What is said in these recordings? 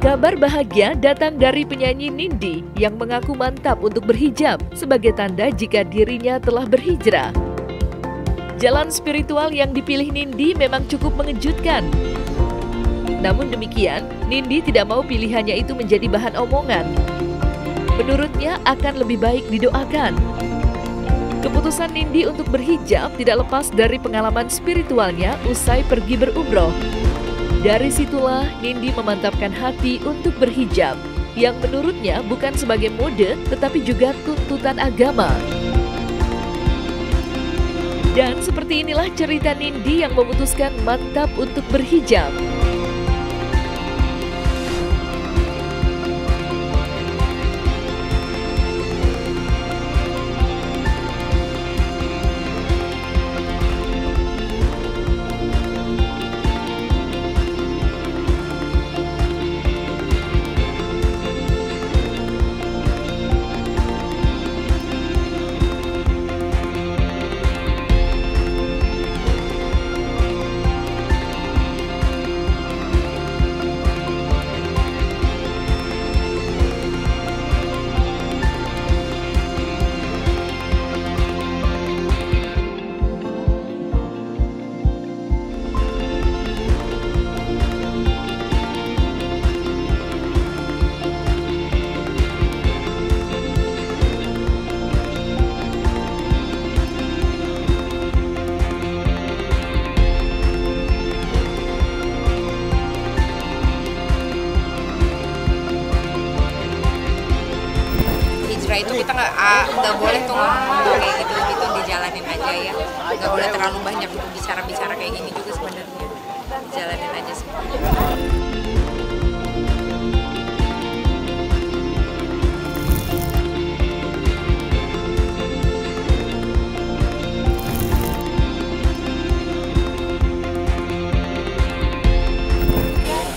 Kabar bahagia datang dari penyanyi Nindi yang mengaku mantap untuk berhijab sebagai tanda jika dirinya telah berhijrah. Jalan spiritual yang dipilih Nindi memang cukup mengejutkan. Namun demikian, Nindi tidak mau pilihannya itu menjadi bahan omongan. Menurutnya akan lebih baik didoakan. Keputusan Nindi untuk berhijab tidak lepas dari pengalaman spiritualnya usai pergi berumroh. Dari situlah Nindi memantapkan hati untuk berhijab, yang menurutnya bukan sebagai mode tetapi juga tuntutan agama. Dan seperti inilah cerita Nindi yang memutuskan mantap untuk berhijab. Hijrah itu kita nggak boleh tuh ngomong kayak gitu dijalanin aja ya, nggak boleh terlalu banyak bicara kayak gini juga sebenarnya, dijalanin aja sih.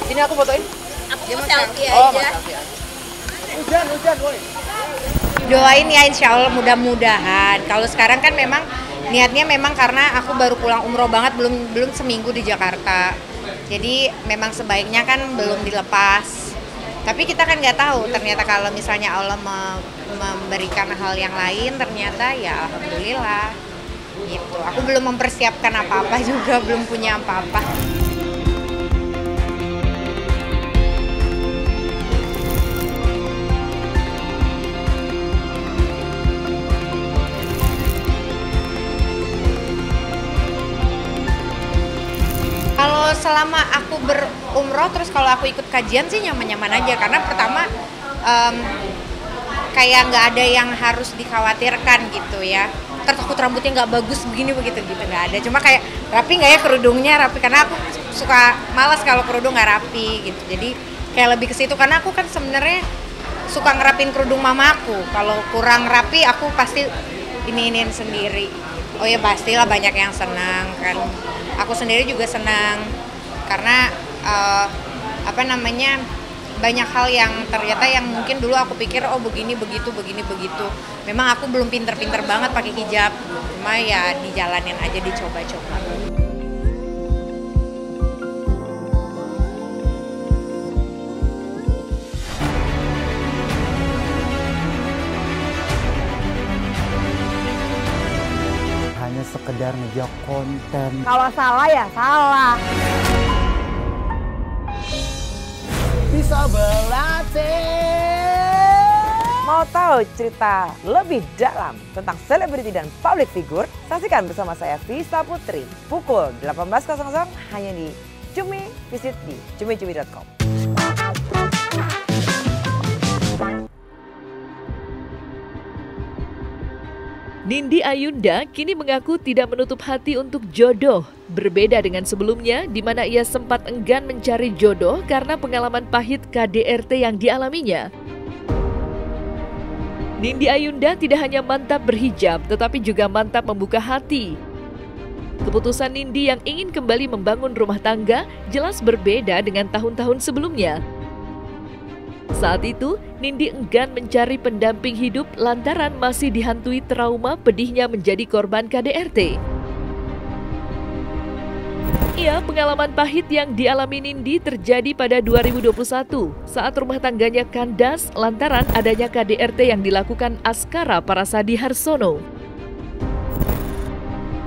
Sini aku fotoin. Aku mau selfie aja. Hujan, woi. Doain ya, insya Allah mudah-mudahan. Kalau sekarang kan memang niatnya memang karena aku baru pulang umroh banget, belum seminggu di Jakarta. Jadi memang sebaiknya kan belum dilepas. Tapi kita kan nggak tahu, ternyata kalau misalnya Allah memberikan hal yang lain, ternyata ya alhamdulillah. Gitu. Aku belum mempersiapkan apa-apa juga, belum punya apa-apa. Kalau selama aku berumroh terus kalau aku ikut kajian sih nyaman-nyaman aja, karena pertama kayak nggak ada yang harus dikhawatirkan gitu ya. Takut rambutnya nggak bagus begini begitu gitu, nggak ada. Cuma kayak rapi nggak ya kerudungnya, rapi, karena aku suka malas kalau kerudung nggak rapi gitu. Jadi kayak lebih ke situ, karena aku kan sebenarnya suka ngerapin kerudung mamaku. Kalau kurang rapi aku pasti iniin sendiri. Oh ya pastilah banyak yang senang kan. Aku sendiri juga senang karena banyak hal yang ternyata yang mungkin dulu aku pikir oh begini begitu. Memang aku belum pinter-pinter banget pakai hijab, cuma ya dijalanin aja, dicoba-coba. Hanya sekedar ngejok konten. Kalau salah ya salah. Bisa berlatih. Mau tahu cerita lebih dalam tentang selebriti dan public figure? Saksikan bersama saya Vista Putri pukul 18.00 hanya di Cumi. Visit di cumi-cumi.com. Nindi Ayunda kini mengaku tidak menutup hati untuk jodoh. Berbeda dengan sebelumnya, di mana ia sempat enggan mencari jodoh karena pengalaman pahit KDRT yang dialaminya. Nindi Ayunda tidak hanya mantap berhijab, tetapi juga mantap membuka hati. Keputusan Nindi yang ingin kembali membangun rumah tangga jelas berbeda dengan tahun-tahun sebelumnya. Saat itu, Nindi enggan mencari pendamping hidup lantaran masih dihantui trauma pedihnya menjadi korban KDRT. Ya, pengalaman pahit yang dialami Nindi terjadi pada 2021 saat rumah tangganya kandas lantaran adanya KDRT yang dilakukan Askara Parasadi Harsono.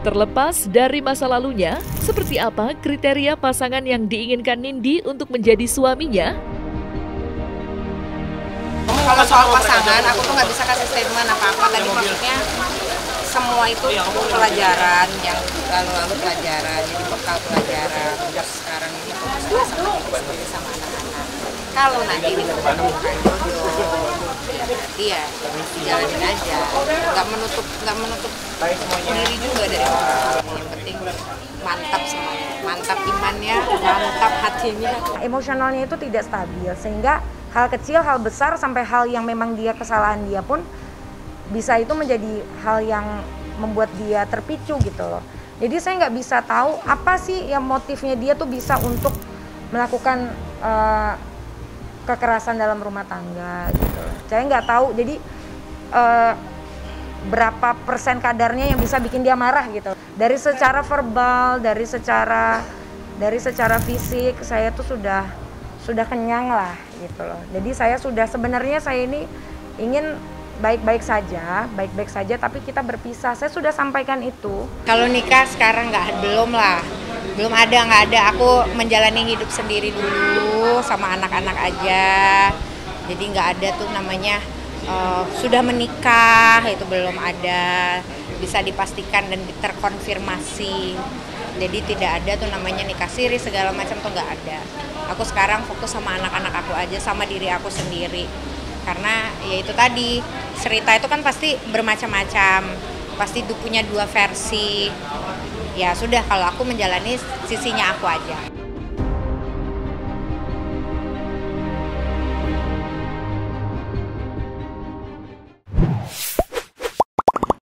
Terlepas dari masa lalunya, seperti apa kriteria pasangan yang diinginkan Nindi untuk menjadi suaminya? Kalau soal pasangan, aku tuh nggak bisa kasih statement apa-apa. Tadi maksudnya semua itu pelajaran yang lalu-lalu pelajaran, jadi bekal pelajaran. Udah sekarang ini fokusnya sama diri sendiri sama anak-anak. Kalau nanti ditemukan jodoh, ya berarti ya jalanin aja. Nggak menutup diri juga dari orang. Yang penting mantap semuanya, mantap imannya, mantap hatinya. Emosionalnya itu tidak stabil, sehingga hal kecil, hal besar, sampai hal yang memang dia kesalahan dia pun bisa itu menjadi hal yang membuat dia terpicu gitu loh. Jadi saya nggak bisa tahu apa sih yang motifnya dia tuh bisa untuk melakukan kekerasan dalam rumah tangga gitu loh. Saya nggak tahu, jadi berapa persen kadarnya yang bisa bikin dia marah gitu. Dari secara verbal, dari secara fisik, saya tuh sudah kenyang lah gitu loh. Jadi sebenarnya saya ini ingin baik-baik saja, tapi kita berpisah. Saya sudah sampaikan itu. Kalau nikah sekarang belum ada. Aku menjalani hidup sendiri dulu sama anak-anak aja. Jadi nggak ada tuh namanya sudah menikah, itu belum ada. Bisa dipastikan dan terkonfirmasi. Jadi tidak ada tuh namanya nikah siri segala macam tuh nggak ada. Aku sekarang fokus sama anak-anak aku aja, sama diri aku sendiri. Karena ya itu tadi, cerita itu kan pasti bermacam-macam, pasti punya dua versi. Ya sudah, kalau aku menjalani sisinya aku aja.